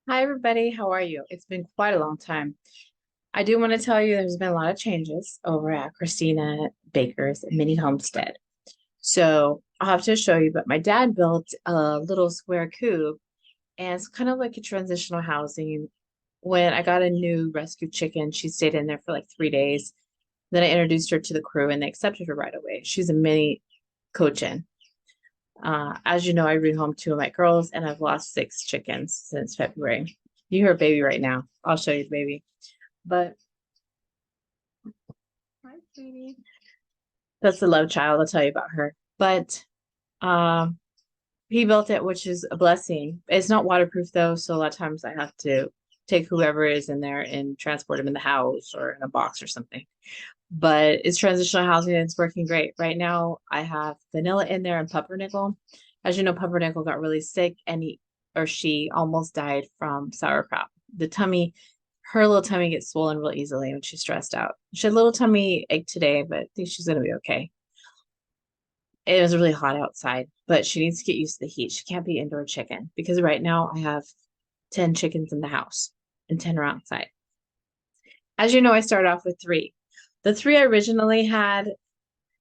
Hi, everybody. How are you? It's been quite a long time. I do want to tell you there's been a lot of changes over at Christina Baker's mini homestead. So I'll have to show you, but my dad built a little square coop, and it's kind of like a transitional housing. When I got a new rescue chicken, she stayed in there for like 3 days. Then I introduced her to the crew, and they accepted her right away. She's a mini cochin. As you know, I rehomed two of my girls, and I've lost six chickens since February. You hear a baby right now. I'll show you the baby. But hi, sweetie. That's the love child. I'll tell you about her. But um, he built it, which is a blessing. It's not waterproof though, so a lot of times I have to take whoever is in there and transport him in the house or in a box or something. But it's transitional housing and it's working great. Right now, I have Vanilla in there and Pumpernickel. As you know, Pumpernickel got really sick and he or she almost died from sauerkraut. The tummy, her little tummy gets swollen real easily when she's stressed out. She had a little tummy ache today, but I think she's gonna be okay. It was really hot outside, but she needs to get used to the heat. She can't be indoor chicken because right now I have 10 chickens in the house and 10 are outside. As you know, I started off with three. The three I originally had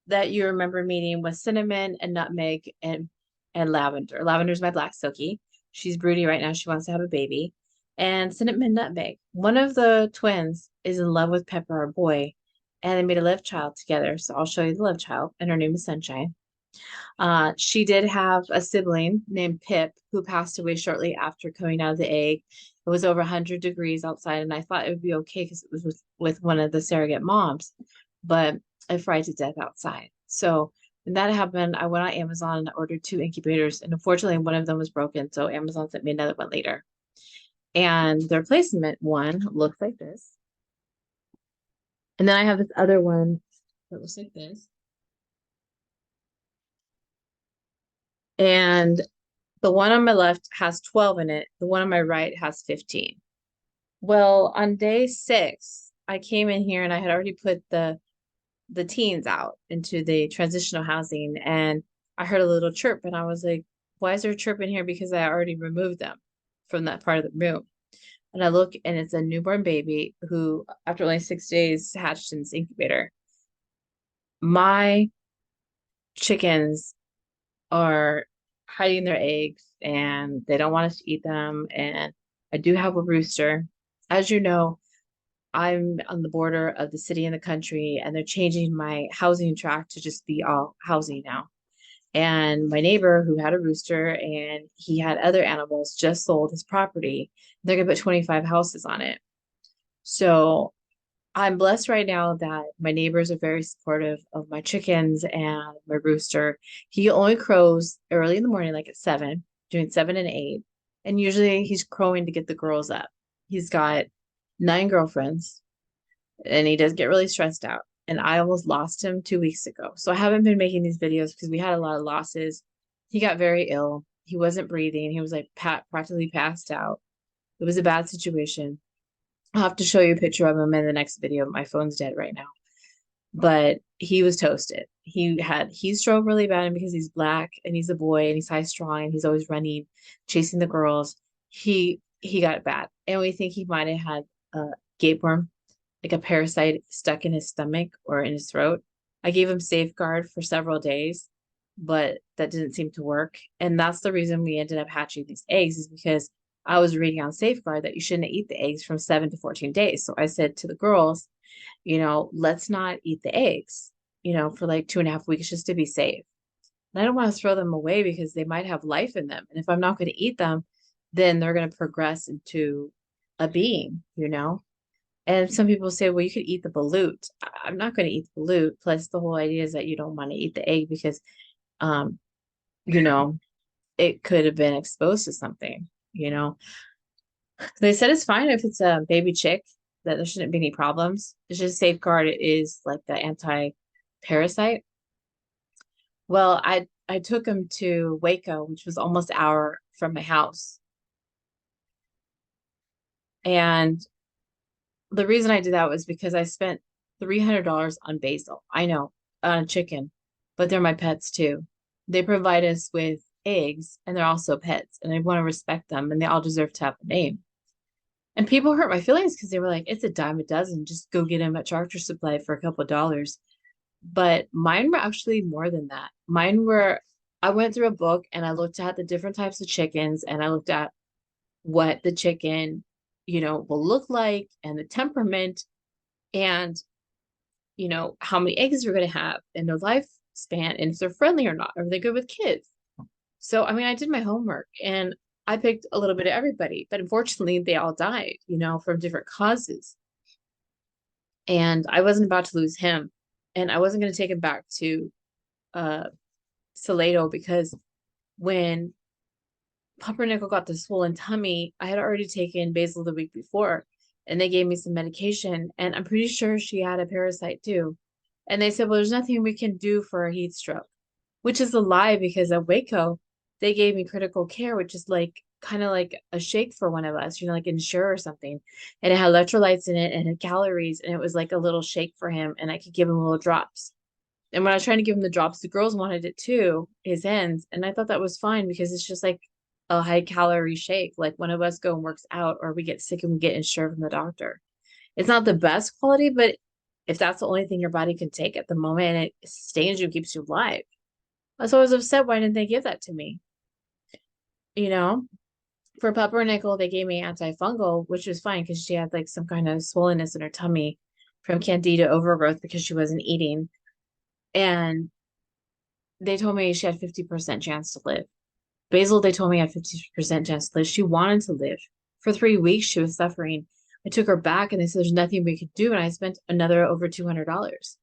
that you remember meeting was cinnamon and nutmeg and lavender. Lavender's my black silky. She's broody right now. She wants to have a baby. And cinnamon nutmeg. One of the twins is in love with Pepper, our boy, and they made a love child together. So I'll show you the love child, and her name is Sunshine. She did have a sibling named Pip who passed away shortly after coming out of the egg. It was over 100 degrees outside, and I thought it would be okay because it was with one of the surrogate moms, but I fried to death outside. So when that happened, I went on Amazon and ordered two incubators, and unfortunately, one of them was broken. So Amazon sent me another one later. And the replacement one looks like this. And then I have this other one that looks like this. And the one on my left has 12 in it. The one on my right has 15. Well, on day 6, I came in here and I had already put the teens out into the transitional housing and I heard a little chirp and I was like, why is there a chirp in here? Because I already removed them from that part of the room. And I look and it's a newborn baby who, after only 6 days, hatched in this incubator. My chickens are hiding their eggs and they don't want us to eat them. And I do have a rooster. As you know, I'm on the border of the city and the country, and they're changing my housing tract to just be all housing now. And my neighbor who had a rooster and he had other animals just sold his property. They're gonna put 25 houses on it. So I'm blessed right now that my neighbors are very supportive of my chickens and my rooster. He only crows early in the morning, like at 7, between 7 and 8. And usually he's crowing to get the girls up. He's got 9 girlfriends and he does get really stressed out. And I almost lost him 2 weeks ago. So I haven't been making these videos because we had a lot of losses. He got very ill. He wasn't breathing. He was like practically passed out. It was a bad situation. I'll have to show you a picture of him in the next video. My phone's dead right now. But he was toasted. He had heat stroke really bad because he's black and he's a boy and he's high strung and he's always running, chasing the girls. He got bad. And we think he might have had a gapeworm, like a parasite stuck in his stomach or in his throat. I gave him Safeguard for several days, but that didn't seem to work. And that's the reason we ended up hatching these eggs is because I was reading on Safeguard that you shouldn't eat the eggs from 7 to 14 days. So I said to the girls, let's not eat the eggs, for like 2.5 weeks just to be safe. And I don't want to throw them away because they might have life in them. And if I'm not going to eat them, then they're going to progress into a being. And some people say, well, you could eat the balut. I'm not going to eat the balut. Plus, the whole idea is that you don't want to eat the egg because, um, you know, it could have been exposed to something. They said it's fine if it's a baby chick, that there shouldn't be any problems. It's just Safeguard is like the anti-parasite. Well, I took him to Waco, which was almost an hour from my house. And the reason I did that was because I spent $300 on basil. I know, on a chicken, but they're my pets too. They provide us with eggs and they're also pets, and I want to respect them, and they all deserve to have a name. And people hurt my feelings because they were like, it's a dime a dozen. Just go get them at Tractor Supply for a couple of dollars. But mine were actually more than that. Mine were, I went through a book and I looked at the different types of chickens and I looked at what the chicken, will look like and the temperament and, how many eggs they're going to have and their lifespan and if they're friendly or not. Are they good with kids? So, I mean, I did my homework and I picked a little bit of everybody, but unfortunately, they all died, from different causes. And I wasn't about to lose him. And I wasn't going to take him back to uh, Salado because when Pumpernickel got the swollen tummy, I had already taken Basil the week before and they gave me some medication. And I'm pretty sure she had a parasite too. And they said, well, there's nothing we can do for a heat stroke, which is a lie because at Waco, they gave me critical care, which is like kind of like a shake for one of us, like Ensure or something. And it had electrolytes in it and it had calories, and it was like a little shake for him, and I could give him little drops. And when I was trying to give him the drops, the girls wanted it too, his ends. And I thought that was fine because it's just like a high calorie shake. Like one of us go and works out or we get sick and we get Ensure from the doctor. It's not the best quality, but if that's the only thing your body can take at the moment and it sustains you, keeps you alive. So I was upset. Why didn't they give that to me? You know, for Pumpernickel, they gave me antifungal, which was fine because she had like some kind of swollenness in her tummy from candida overgrowth because she wasn't eating. And they told me she had 50% chance to live. Basil, they told me I had 50% chance to live. She wanted to live. For 3 weeks, she was suffering. I took her back and they said there's nothing we could do. And I spent another over $200.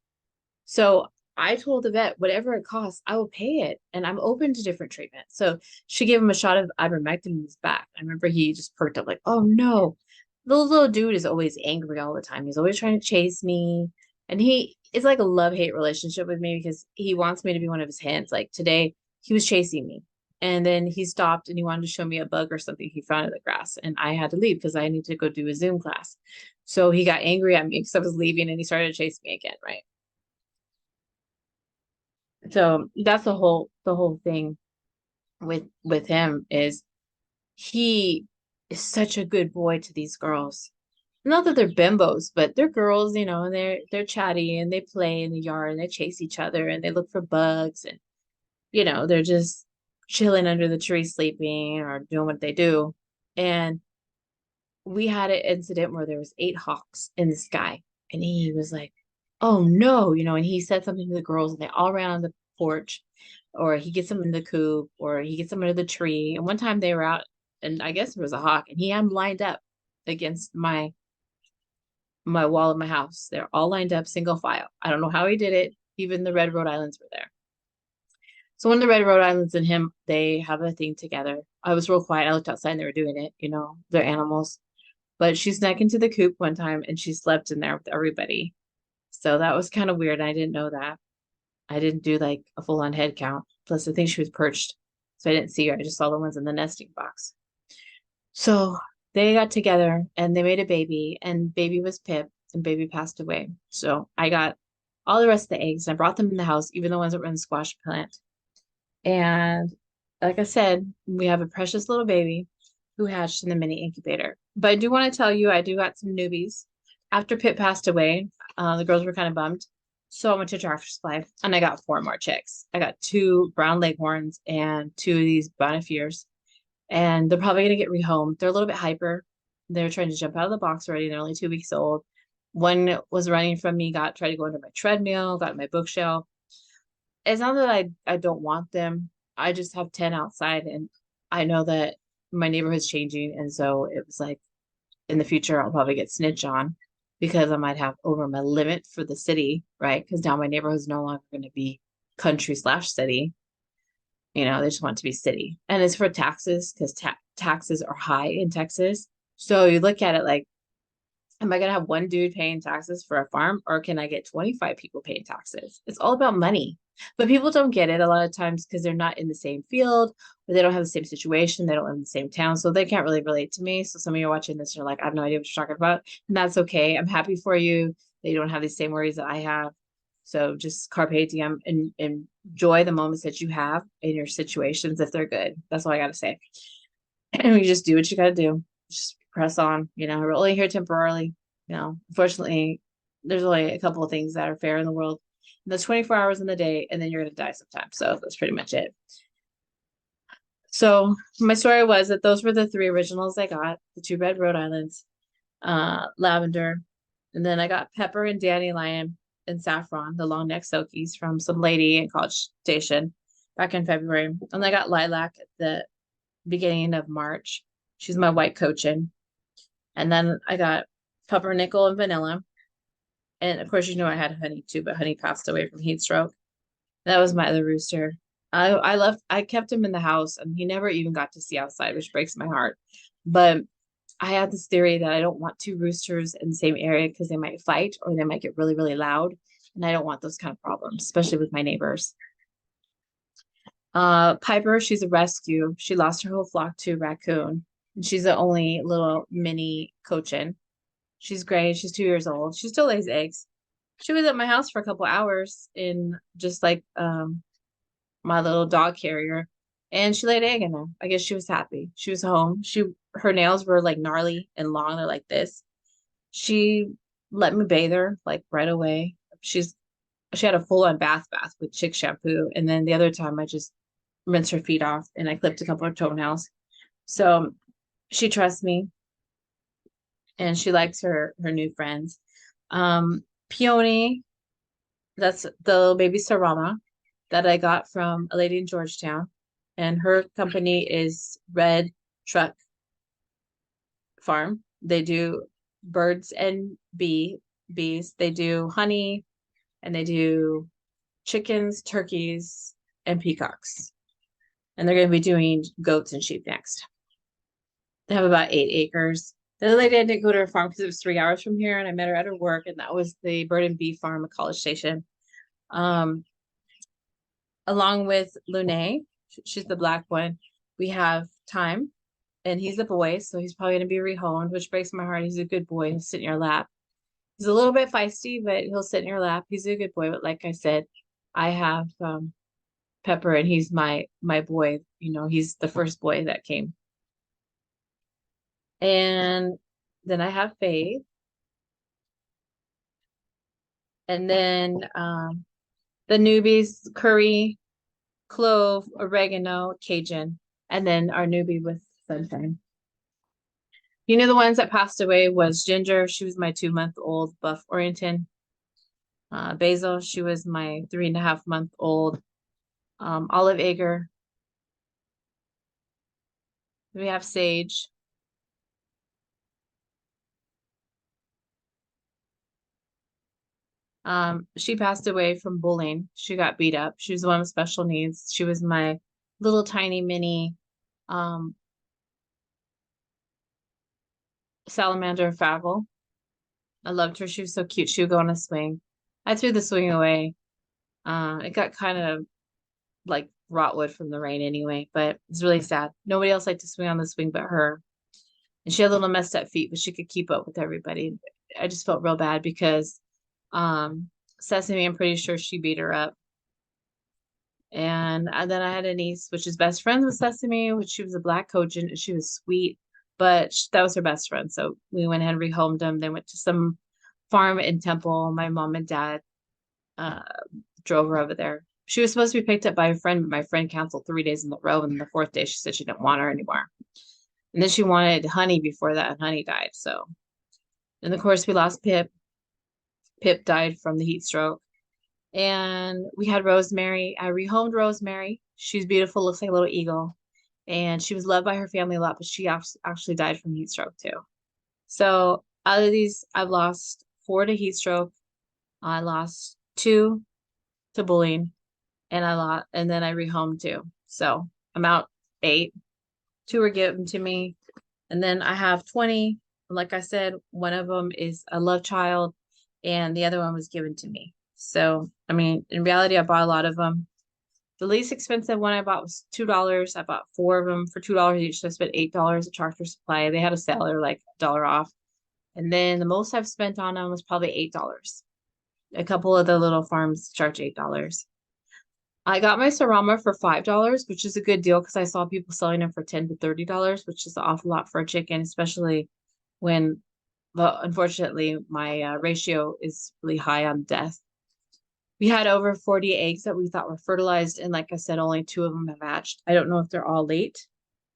So I told the vet, whatever it costs, I will pay it. And I'm open to different treatment. So she gave him a shot of ivermectin in his back. I remember he just perked up like, oh no. The little dude is always angry all the time. He's always trying to chase me. And it's like a love-hate relationship with me because he wants me to be one of his hands. Like today, he was chasing me. And then he stopped and he wanted to show me a bug or something he found in the grass. And I had to leave because I need to go do a Zoom class. So he got angry at me because I was leaving and he started to chase me again, right? So that's the whole thing with him is he is such a good boy to these girls. Not that they're bimbos, but they're girls, and they're chatty and they play in the yard and they chase each other and they look for bugs and they're just chilling under the tree sleeping or doing what they do. And we had an incident where there was 8 hawks in the sky and he was like, oh no, and he said something to the girls and they all ran on the porch, or he gets them in the coop, or he gets them under the tree. And one time they were out and I guess there was a hawk and he had them lined up against my wall of my house. They're all lined up single file. I don't know how he did it. Even the red Rhode Islands were there. So one of the red Rhode Islands and him, they have a thing together. I was real quiet. I looked outside and they were doing it, they're animals. But she snuck into the coop one time and she slept in there with everybody. So that was kind of weird. I didn't know that. I didn't do like a full on head count. Plus, I think she was perched. So I didn't see her. I just saw the ones in the nesting box. So they got together and they made a baby, and baby was Pip, and baby passed away. So I got all the rest of the eggs and I brought them in the house, even the ones that were in the squash plant. And like I said, we have a precious little baby who hatched in the mini incubator. But I do want to tell you, I do got some newbies. After Pip passed away, the girls were kind of bummed. So I went to Tractor Supply and I got 4 more chicks. I got 2 brown leghorns and 2 of these Bonnefeurs. And they're probably going to get rehomed. They're a little bit hyper. They're trying to jump out of the box already. They're only 2 weeks old. One was running from me, tried to go under my treadmill, got my bookshelf. It's not that I don't want them. I just have 10 outside and I know that my neighborhood's changing. And so it was like in the future, I'll probably get snitched on because I might have over my limit for the city, right? Because now my neighborhood's no longer going to be country/city. They just want it to be city. And it's for taxes because taxes are high in Texas. So you look at it like, am I going to have one dude paying taxes for a farm, or can I get 25 people paying taxes? It's all about money. But people don't get it a lot of times because they're not in the same field, or they don't have the same situation. They don't live in the same town. So they can't really relate to me. So some of you are watching this and you're like, I have no idea what you're talking about. And that's okay. I'm happy for you that you don't have the same worries that I have. So just carpe diem and enjoy the moments that you have in your situations if they're good. That's all I got to say. And you just do what you got to do. Just press on. We're only here temporarily. Unfortunately, there's only a couple of things that are fair in the world. There's 24 hours in the day, and then you're gonna die sometime. So that's pretty much it. So my story was that those were the three originals I got, the two red Rhode Islands, lavender, and then I got pepper and dandelion and saffron, the long neck silkies from some lady in College Station back in February. And I got lilac at the beginning of March. She's my white cochin. And then I got pumpernickel and vanilla. And of course, I had honey too, but honey passed away from heat stroke. That was my other rooster. I kept him in the house and he never even got to see outside, which breaks my heart. But I had this theory that I don't want two roosters in the same area because they might fight or they might get really, really loud. And I don't want those kind of problems, especially with my neighbors. Piper, she's a rescue. She lost her whole flock to raccoon. And she's the only little mini cochin. She's gray. She's 2 years old. She still lays eggs. She was at my house for a couple hours in just like my little dog carrier, and she laid an egg in there. I guess she was happy. She was home. Her nails were like gnarly and long. They're like this. She let me bathe her like right away. She had a full on bath with chick shampoo, and then the other time I just rinsed her feet off and I clipped a couple of toenails. So she trusts me, and she likes her new friends. Peony, that's the little baby Sarama that I got from a lady in Georgetown, and her company is Red Truck Farm. They do birds and bees. They do honey, and they do chickens, turkeys, and peacocks. And they're going to be doing goats and sheep next. They have about 8 acres. The other lady, I didn't go to her farm because it was 3 hours from here, and I met her at her work, and that was the bird and bee farm at College Station. Along with Lune, she's the black one, we have Time, and he's a boy, so he's probably going to be rehomed, which breaks my heart. He's a good boy. He'll sit in your lap. He's a little bit feisty, but he'll sit in your lap. He's a good boy. But like I said, I have Pepper, and he's my boy. He's the first boy that came. And then I have Faith. And then the newbies, curry, clove, oregano, Cajun, and then our newbie with sunshine. The ones that passed away was Ginger. She was my 2-month-old buff Oriental. Basil, she was my 3.5-month-old olive Ager. We have Sage. She passed away from bullying. She got beat up. She was the one with special needs. She was my little tiny mini salamander Fagel. I loved her. She was so cute. She would go on a swing. I threw the swing away. It got kind of like rotwood from the rain anyway, but it's really sad. Nobody else liked to swing on the swing but her. And she had little messed up feet, but she could keep up with everybody. I just felt real bad because Sesame, I'm pretty sure she beat her up. And then I had a niece, which is best friends with Sesame, which she was a black cochin, and she was sweet, but that was her best friend. So we went ahead and rehomed them. They went to some farm in Temple. My mom and dad drove her over there. She was supposed to be picked up by a friend, but my friend canceled 3 days in a row. And the 4th day, she said she didn't want her anymore. And then she wanted Honey before that, and Honey died. So, and of course, we lost Pip. Pip died from the heat stroke. And we had Rosemary. I rehomed Rosemary. She's beautiful, looks like a little eagle. And she was loved by her family a lot, but she actually died from heat stroke too. So out of these, I've lost 4 to heat stroke. I lost 2 to bullying, and then I rehomed 2. So I'm out 8. 2 were given to me, and then I have 20. Like I said, one of them is a love child, and the other one was given to me. So, I mean, in reality, I bought a lot of them. The least expensive one I bought was $2. I bought 4 of them for $2 each. So I spent $8 at Tractor Supply. They had a sale, they were like $1 off. And then the most I've spent on them was probably $8. A couple of the little farms charge $8. I got my Sarama for $5, which is a good deal because I saw people selling them for $10 to $30, which is an awful lot for a chicken, especially when, well, unfortunately, my ratio is really high on death. We had over 40 eggs that we thought were fertilized, and like I said, only 2 of them have hatched. I don't know if they're all late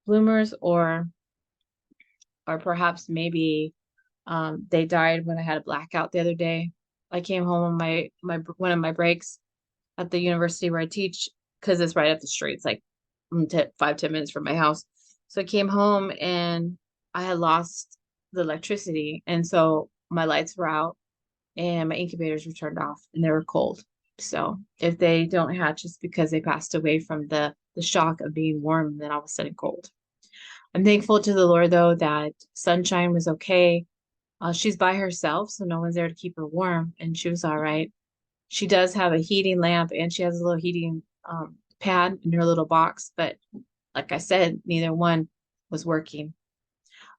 bloomers or perhaps maybe they died when I had a blackout the other day. I came home on my one of my breaks at the university where I teach because it's right up the street. It's like 5-10 minutes from my house. So I came home and I had lost the electricity, and so my lights were out and my incubators were turned off and they were cold. So if they don't hatch, it's because they passed away from the shock of being warm, then all of a sudden cold. I'm thankful to the Lord though that Sunshine was okay. She's by herself, so no one's there to keep her warm, and she was all right. She does have a heating lamp and she has a little heating pad in her little box, but like I said, neither one was working.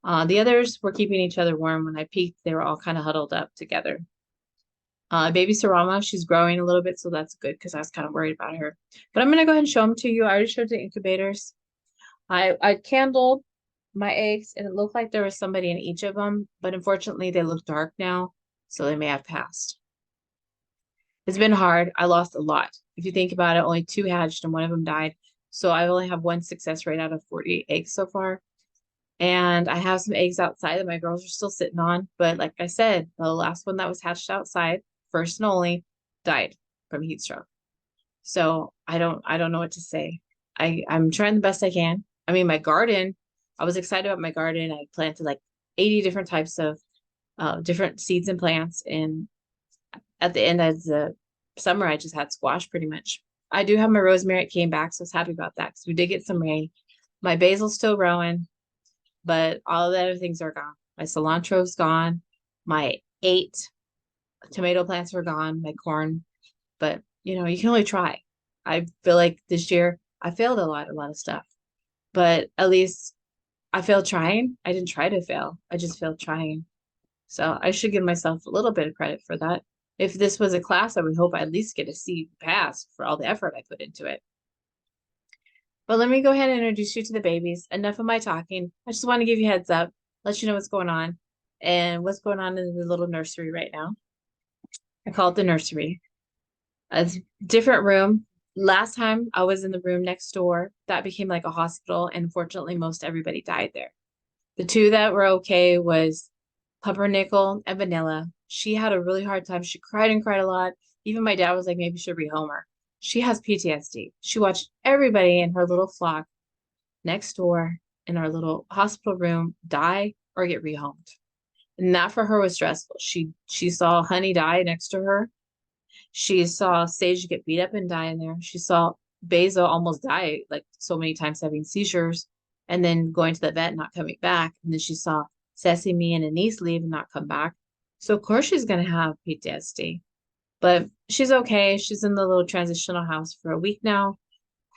The others were keeping each other warm. When I peeked, they were all kind of huddled up together. Baby Sarama, she's growing a little bit, so that's good because I was kind of worried about her. But I'm gonna go ahead and show them to you. I already showed the incubators. I candled my eggs, and it looked like there was somebody in each of them, but unfortunately they look dark now, so they may have passed. It's been hard. I lost a lot. If you think about it, only 2 hatched and one of them died. So I only have 1 success rate out of 48 eggs so far. And I have some eggs outside that my girls are still sitting on. But like I said, the last one that was hatched outside, first and only, died from heat stroke. So I don't know what to say. I'm trying the best I can. I mean, my garden, I was excited about my garden. I planted like 80 different types of different seeds and plants. And at the end of the summer, I just had squash pretty much. I do have my rosemary. It came back, so I was happy about that because we did get some rain. My basil's still growing, but all the other things are gone. My cilantro's gone. My 8 tomato plants were gone. My corn, but you can only try. I feel like this year I failed a lot of stuff, but at least I failed trying. I didn't try to fail. I just failed trying. So I should give myself a little bit of credit for that. If this was a class, I would hope I at least get a C pass for all the effort I put into it. But let me go ahead and introduce you to the babies. Enough of my talking. I just want to give you a heads up, let you know what's going on and what's going on in the little nursery right now. I call it the nursery. A different room. Last time I was in the room next door, that became like a hospital, and unfortunately, most everybody died there. The 2 that were okay was Pumpernickel and Vanilla. She had a really hard time. She cried and cried a lot. Even my dad was like, maybe you should rehome her. She has PTSD. She watched everybody in her little flock next door in our little hospital room die or get rehomed. And that for her was stressful. She saw Honey die next to her. She saw Sage get beat up and die in there. She saw Basil almost die like so many times having seizures and then going to the vet and not coming back. And then she saw Sesame and Anise leave and not come back. So of course she's gonna have PTSD. But she's okay. She's in the little transitional house for a week now.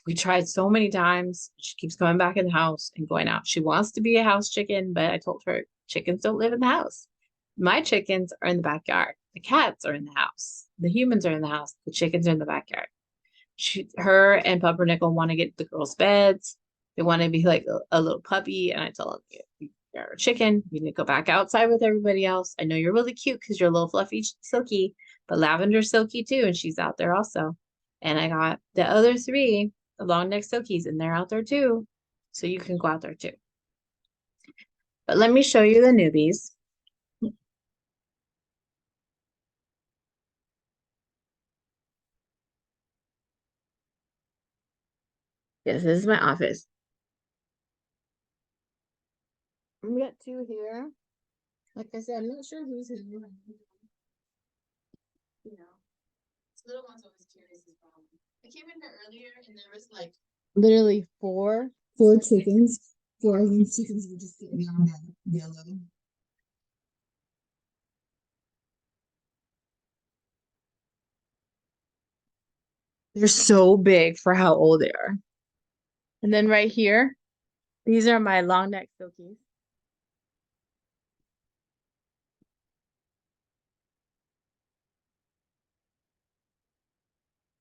We tried so many times. She keeps going back in the house and going out. She wants to be a house chicken, but I told her chickens don't live in the house. My chickens are in the backyard. The cats are in the house. The humans are in the house. The chickens are in the backyard. Her and Pumpernickel want to get the girls' beds. They want to be like a little puppy. And I tell them, you're a chicken. You need to go back outside with everybody else. I know you're really cute because you're a little fluffy, silky, but Lavender's silky too. And she's out there also. And I got the other 3, the long neck silkies, and they're out there too. So you can go out there too. But let me show you the newbies. Yes, this is my office. We got 2 here. Like I said, I'm not sure who's his room. This little one's always curious as well. I came in here earlier and there was like literally four chickens. 4 of these chickens were just sitting on that yellow. They're so big for how old they are. And then right here, these are my long neck silkies.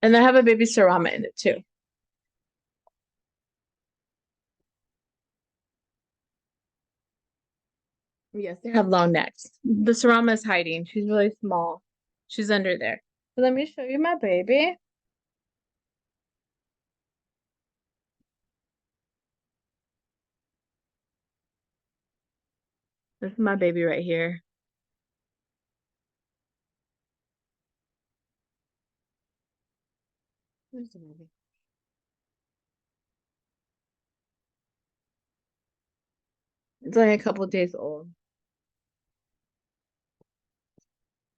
And I have a baby Sarama in it too. Yes, they have long necks. The Sarama is hiding. She's really small. She's under there. So let me show you my baby. This is my baby right here. Where's the baby? It's only a couple days old.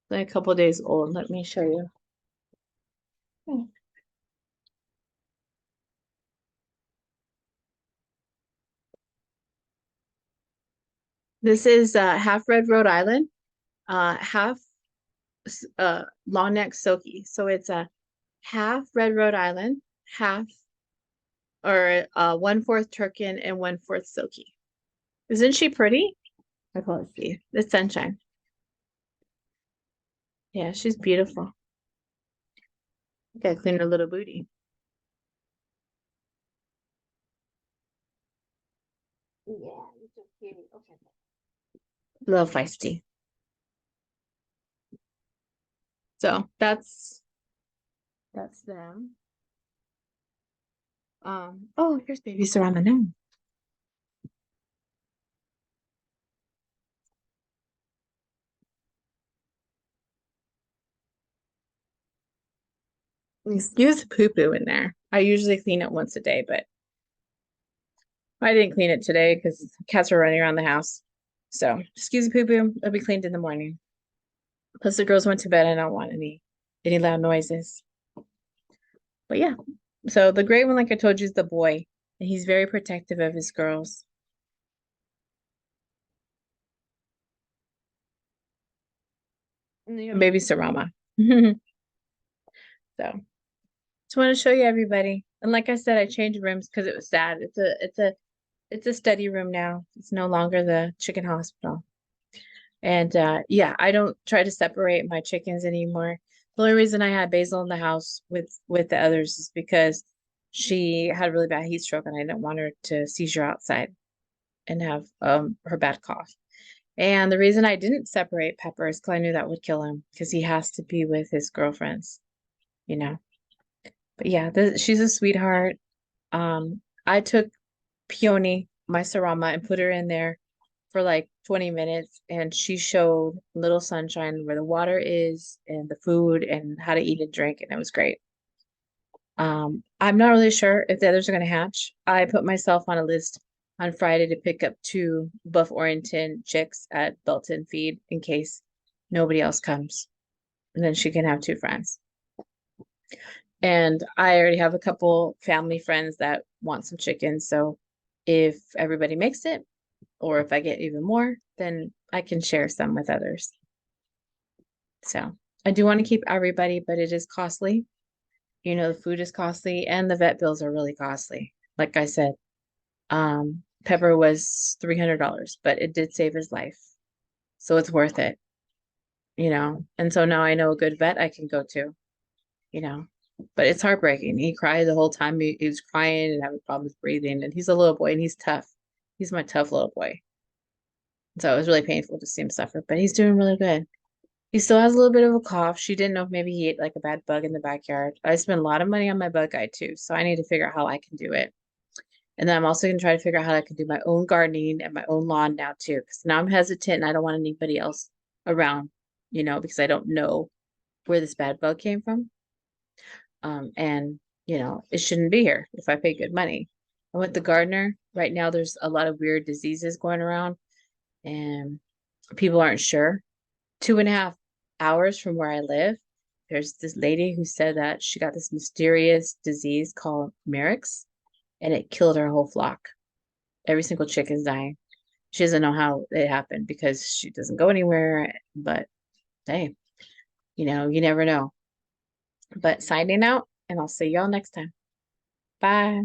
It's only a couple days old. Let me show you. Hmm. This is half red Rhode Island, half long neck silky. So it's a half red Rhode Island, half or 1/4 Turkin and 1/4 silky. Isn't she pretty? I call it see. The sunshine. Yeah, she's beautiful. Gotta clean her little booty. Yeah, you're so cute. Okay. A little feisty. So that's them. Oh, here's baby Sarama now. Excuse poo poo in there. I usually clean it once a day, but I didn't clean it today because cats are running around the house. So excuse poo poo. It'll be cleaned in the morning. Plus the girls went to bed. I don't want any loud noises. But yeah. So the gray one, like I told you, is the boy, and he's very protective of his girls. And then you have baby Sarama. So just want to show you everybody. And like I said, I changed rooms because it was sad. It's a study room now. It's no longer the chicken hospital. And yeah, I don't try to separate my chickens anymore. The only reason I had Basil in the house with the others is because she had a really bad heat stroke and I didn't want her to seizure outside and have her bad cough. And the reason I didn't separate Pepper is because I knew that would kill him because he has to be with his girlfriends, you know. But yeah, she's a sweetheart. I took Peony, my Sarama, and put her in there for like 20 minutes, and she showed Little Sunshine where the water is and the food and how to eat and drink, and it was great. I'm not really sure if the others are going to hatch. I put myself on a list on Friday to pick up 2 Buff Orrington chicks at Belton Feed in case nobody else comes, and then she can have 2 friends. And I already have a couple family friends that want some chickens. So if everybody makes it, or if I get even more, then I can share some with others. So I do want to keep everybody, but it is costly. You know, the food is costly and the vet bills are really costly. Like I said, Pepper was $300, but it did save his life. So it's worth it, you know. And so now I know a good vet I can go to, you know. But it's heartbreaking. He cried the whole time. He was crying and having problems breathing. And he's a little boy and he's tough. He's my tough little boy. So it was really painful to see him suffer, but he's doing really good. He still has a little bit of a cough. She didn't know if maybe he ate like a bad bug in the backyard. I spent a lot of money on my bug guide too, so I need to figure out how I can do it. And then I'm also going to try to figure out how I can do my own gardening and my own lawn now too, because now I'm hesitant and I don't want anybody else around, you know, because I don't know where this bad bug came from. And you know, it shouldn't be here if I pay good money. I went to gardener. Right now, there's a lot of weird diseases going around, and people aren't sure. 2.5 hours from where I live, there's this lady who said that she got this mysterious disease called Merrick's, and it killed her whole flock. Every single chick is dying. She doesn't know how it happened because she doesn't go anywhere. But hey, you know, you never know. But signing out, and I'll see y'all next time. Bye.